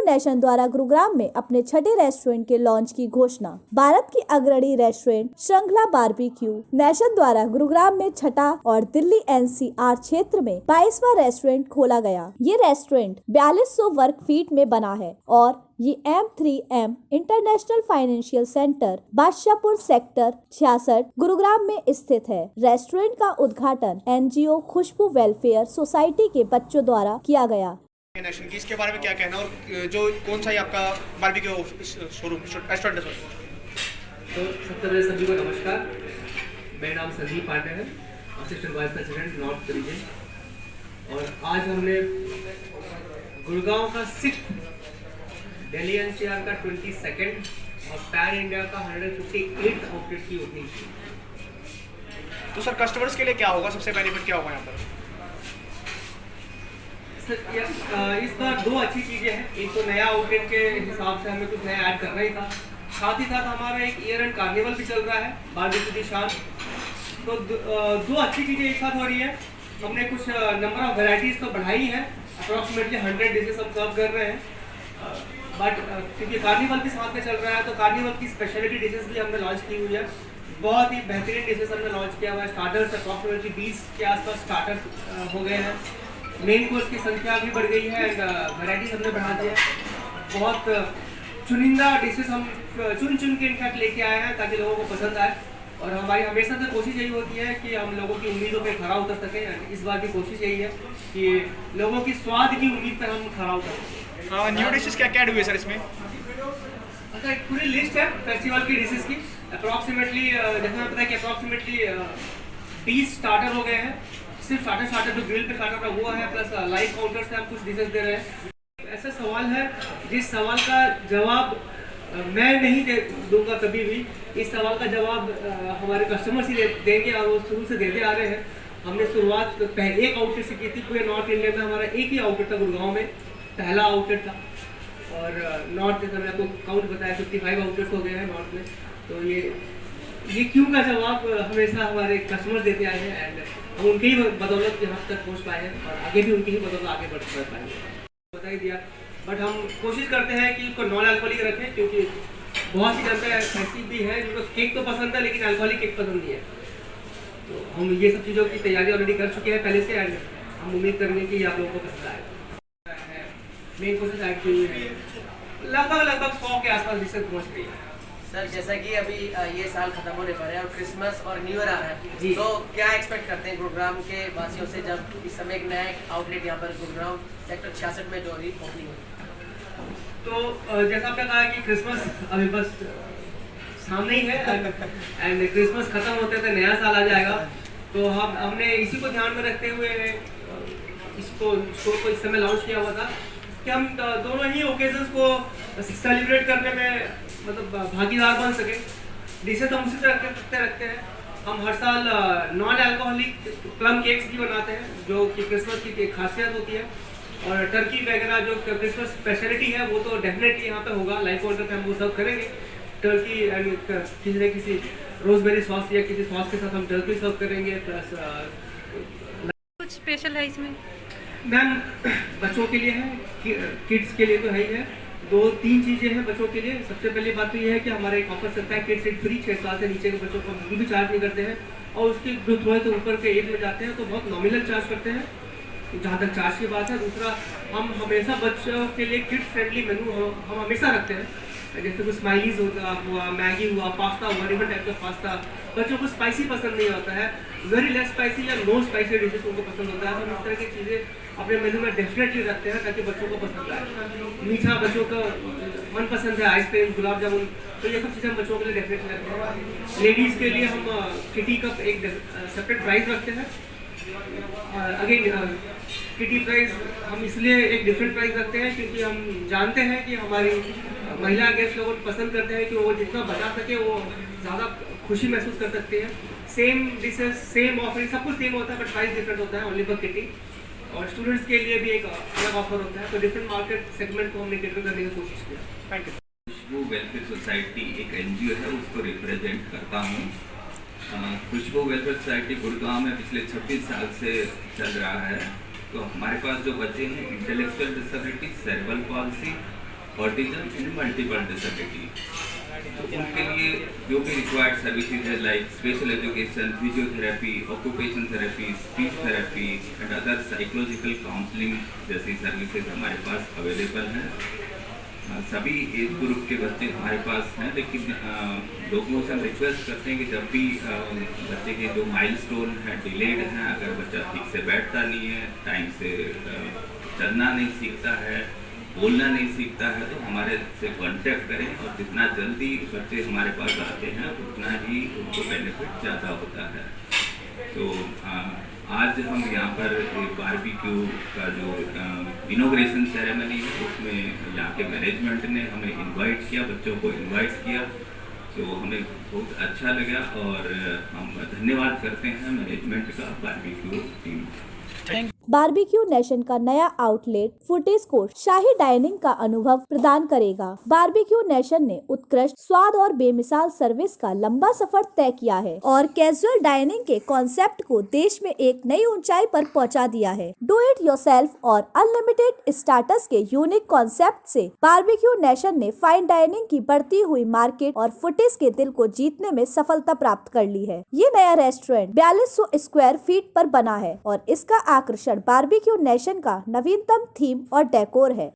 Nation द्वारा गुरुग्राम में अपने छठे रेस्टोरेंट के लॉन्च की घोषणा। भारत की अग्रणी रेस्टोरेंट श्रृंखला बारबेक्यू नेशन द्वारा गुरुग्राम में छठा और दिल्ली एनसीआर क्षेत्र में 22वां रेस्टोरेंट खोला गया। ये रेस्टोरेंट 4200 वर्ग फीट में बना है और ये M3M international financial centre Badshahpur sector 66 Gurugram में स्थित है। रेस्टोरेंट का उद्घाटन NGO खुशबू वेलफेयर सोसाइटी के बच्चों द्वारा किया गया। नेशन की इसके बारे में क्या कहना और जो कौन सा है आपका बारबेक्यू शोरूम रेस्टोरेंट है? तो सबसे पहले सभी को नमस्कार। मेरा नाम संदीप पांडे है, assistant vice president north region. और आज हमने गुड़गांव का 6th, दिल्ली एनसीआर का 22nd और पैन इंडिया का 158th आउटलेट की ओपनिंग की। तो सर कस्टमर्स के लिए क्या होगा, सबसे बेनिफिट क्या होगा यहाँ पर? इस बार दो अच्छी चीज़ें हैं। एक तो नया आउटलेट के हिसाब से हमें कुछ नया ऐड करना ही था, साथ ही साथ हमारा एक ईयर एंड कार्निवल भी चल रहा है बारबेक्यू के साथ। तो दो अच्छी चीज़ें एक साथ हो रही है। हमने कुछ नंबर ऑफ वैरायटीज़ तो बढ़ाई है, अप्रॉक्सीमेटली 100 डिशेस हम सर्व कर रहे हैं। बट क्योंकि कार्निवल भी साथ में चल रहा है तो कार्निवल की स्पेशलिटी डिशेस भी हमने लॉन्च की हुई है। बहुत ही बेहतरीन डिशेस हमने लॉन्च किया हुआ है। स्टार्टर्स अप्रॉक्सीमेटली 20 के आसपास स्टार्टर्स हो गए हैं। मेन कोर्स की संख्या भी बढ़ गई है एंड वैरायटीज हमने बढ़ा दी है। बहुत चुनिंदा डिशेस हम चुन के इनफैक्ट लेके आए हैं ताकि लोगों को पसंद आए। और हमारी हमेशा से कोशिश यही होती है कि हम लोगों की उम्मीदों पे खरा उतर सकें। इस बार की कोशिश यही है कि लोगों की स्वाद की उम्मीद पर हम खरा उतर सकें। न्यू डिशेस क्या क्या हुए सर इसमें? अच्छा, एक पूरी लिस्ट है फेस्टिवल की डिशेस की। अप्रॉक्सीमेटली जैसे हमें पता है कि अप्रॉक्सीमेटली 20 स्टार्टर हो गए हैं। सिर्फ स्टार्टर जो ग्रिल पे स्टार्टर का वो है, प्लस लाइव काउंटर से हम कुछ डिशेस दे रहे हैं। ऐसा सवाल है जिस सवाल का जवाब मैं नहीं दूंगा कभी भी। इस सवाल का जवाब हमारे कस्टमर्स ही देंगे और वो शुरू से देते आ रहे हैं। हमने शुरुआत पहले एक आउटलेट से की थी। पूरे नॉर्थ इंडिया में हमारा एक ही आउटलेट था, गुड़गांव में पहला आउटलेट था। और नॉर्थ में मैंने आपको काउंट बताया 55 आउटलेट्स हो गए हैं नॉर्थ में। तो ये क्यों का जवाब हमेशा हमारे कस्टमर्स देते आए हैं एंड हम उनके ही बदौलत यहाँ तक पहुँच पाए हैं और आगे भी उनकी ही बदौलत आगे बढ़ पाएंगे। बता ही दिया। बट हम कोशिश करते हैं कि उसको नॉन अल्कोहलिक रखें, क्योंकि बहुत सी जनता ऐसी भी है जिनको केक तो पसंद है लेकिन अल्कोहलिक केक पसंद नहीं है। तो हम ये सब चीज़ों की तैयारी ऑलरेडी कर चुके हैं पहले से एंड हम उम्मीद करेंगे कि आप लोगों को पसंद आए। मेन कोशिश ऐड की हुई है, लगभग 100 के आसपास डिशेस पहुँच गई है। सर जैसा कि अभी ये साल खत्म होने पर है और क्रिसमस और न्यू ईयर आ रहा है, तो क्या एक्सपेक्ट करते हैं गुरुग्राम के वासियों से जब इस समय एक नया आउटलेट यहाँ पर गुरुग्राम सेक्टर 66 में जो अभी ओपनिंग हुई? तो जैसा आपने कहा कि क्रिसमस अभी बस सामने ही है एंड क्रिसमस खत्म होते थे नया साल आ जाएगा। तो हमने इसी को ध्यान में रखते हुए इसको स्टोर को इस समय लॉन्च किया हुआ था कि हम दोनों ही ओकेजन्स को सेलिब्रेट करने में मतलब भागीदार बन सके। डिशेज हम उसी तरह रखते हैं। हम हर साल नॉन अल्कोहलिक प्लम केक्स भी बनाते हैं जो कि क्रिसमस की खासियत होती है। और टर्की वगैरह जो क्रिसमस स्पेशलिटी है वो तो डेफिनेटली यहाँ पे होगा। लाइव काउंटर पे हम वो सर्व करेंगे। टर्की एंड किसी रोजबेरी सॉस या किसी सॉस के साथ हम टर्की सर्व करेंगे। प्लस कुछ स्पेशल है इसमें? मैम बच्चों के लिए है, किड्स के लिए तो है ही है। 2-3 चीज़ें हैं बच्चों के लिए। सबसे पहली बात तो ये है कि हमारा एक ऑफर चलता है किड्स इट फ्री। 6 साल से नीचे के बच्चों को बिल्कुल भी चार्ज नहीं करते हैं और उसके जो थोड़े से ऊपर के एज में जाते हैं तो बहुत नॉमिनल चार्ज करते हैं जहाँ तक चार्ज की बात है। दूसरा, हम हमेशा बच्चों के लिए किड्स फ्रेंडली मेनू हम हमेशा रखते हैं। जैसे कुछ स्माइलीज हुआ, मैगी हुआ, पास्ता हुआ, डिफरेंट टाइप का पास्ता। बच्चों को स्पाइसी पसंद नहीं होता है, वेरी लेस स्पाइसी या नो स्पाइसी डिशेज उनको पसंद होता है। हम इस तरह की चीज़ें अपने मेनू में डेफिनेटली रखते हैं ताकि बच्चों को पसंद आए। मीठा बच्चों का मनपसंद है, आइसक्रीम, गुलाब जामुन, तो ये सब चीज़ें हम बच्चों के लिए डेफिनेटली रखते हैं। लेडीज़ के लिए हम किटी कप एक सेपरेट प्राइस रखते हैं। अगेन किटी प्राइस हम इसलिए एक डिफरेंट प्राइस रखते हैं क्योंकि हम जानते हैं कि हमारी महिला गेस्ट लोगों को पसंद करते हैं कि वो जितना बचा सके वो ज़्यादा खुशी महसूस कर सकते हैं। सेम डिशेज, सेम ऑफरिंग, सब कुछ सेम होता है बट प्राइस डिफरेंट होता है ओनली फॉर किटी। और स्टूडेंट्स के लिए भी एक अलग ऑफर होता है। तो डिफरेंट मार्केट सेगमेंट को हमने कैटर करने की कोशिश किया। Thank you. Khushboo Welfare Society एक NGO है, उसको रिप्रेजेंट करता हूँ। खुशबू वेलफेयर सोसाइटी गुड़गांव में पिछले 26 साल से चल रहा है। तो हमारे पास जो बच्चे हैं intellectual disability, cerebral palsy autism and multiple disability. तो उनके लिए जो भी रिक्वायर्ड सर्विसेज है like special education, physiotherapy, occupation therapy, speech therapy and other psychological counselling जैसी सर्विसेज हमारे पास अवेलेबल हैं। सभी एज ग्रुप के बच्चे हमारे पास हैं, लेकिन लोगों से हम रिक्वेस्ट करते हैं कि जब भी बच्चे के जो माइलस्टोन है डिलेड हैं, अगर बच्चा ठीक से बैठता नहीं है, टाइम से चलना नहीं सीखता है, बोलना नहीं सीखता है, तो हमारे से कांटेक्ट करें और जितना जल्दी बच्चे हमारे पास आते हैं उतना ही उनको बेनिफिट ज़्यादा होता है। तो आज हम यहाँ पर बारबेक्यू का जो इनॉग्रेशन सेरेमनी है उसमें यहाँ के मैनेजमेंट ने हमें इनवाइट किया, बच्चों को इनवाइट किया, तो हमें बहुत अच्छा लगा और हम धन्यवाद करते हैं मैनेजमेंट का, बारबेक्यू टीम। बारबेक्यू नेशन का नया आउटलेट फुटेज कोर्ट शाही डाइनिंग का अनुभव प्रदान करेगा। बारबेक्यू नेशन ने उत्कृष्ट स्वाद और बेमिसाल सर्विस का लंबा सफर तय किया है और कैजुअल डाइनिंग के कॉन्सेप्ट को देश में एक नई ऊंचाई पर पहुंचा दिया है। डू इट योरसेल्फ और अनलिमिटेड स्टार्टर्स के यूनिक कॉन्सेप्ट से बारबेक्यू नेशन ने फाइन डाइनिंग की बढ़ती हुई मार्केट और फुटेज के दिल को जीतने में सफलता प्राप्त कर ली है। ये नया रेस्टोरेंट 4200 स्क्वायर फीट पर बना है और इसका आकर्षण बारबेक्यू नेशन का नवीनतम थीम और डेकोर है।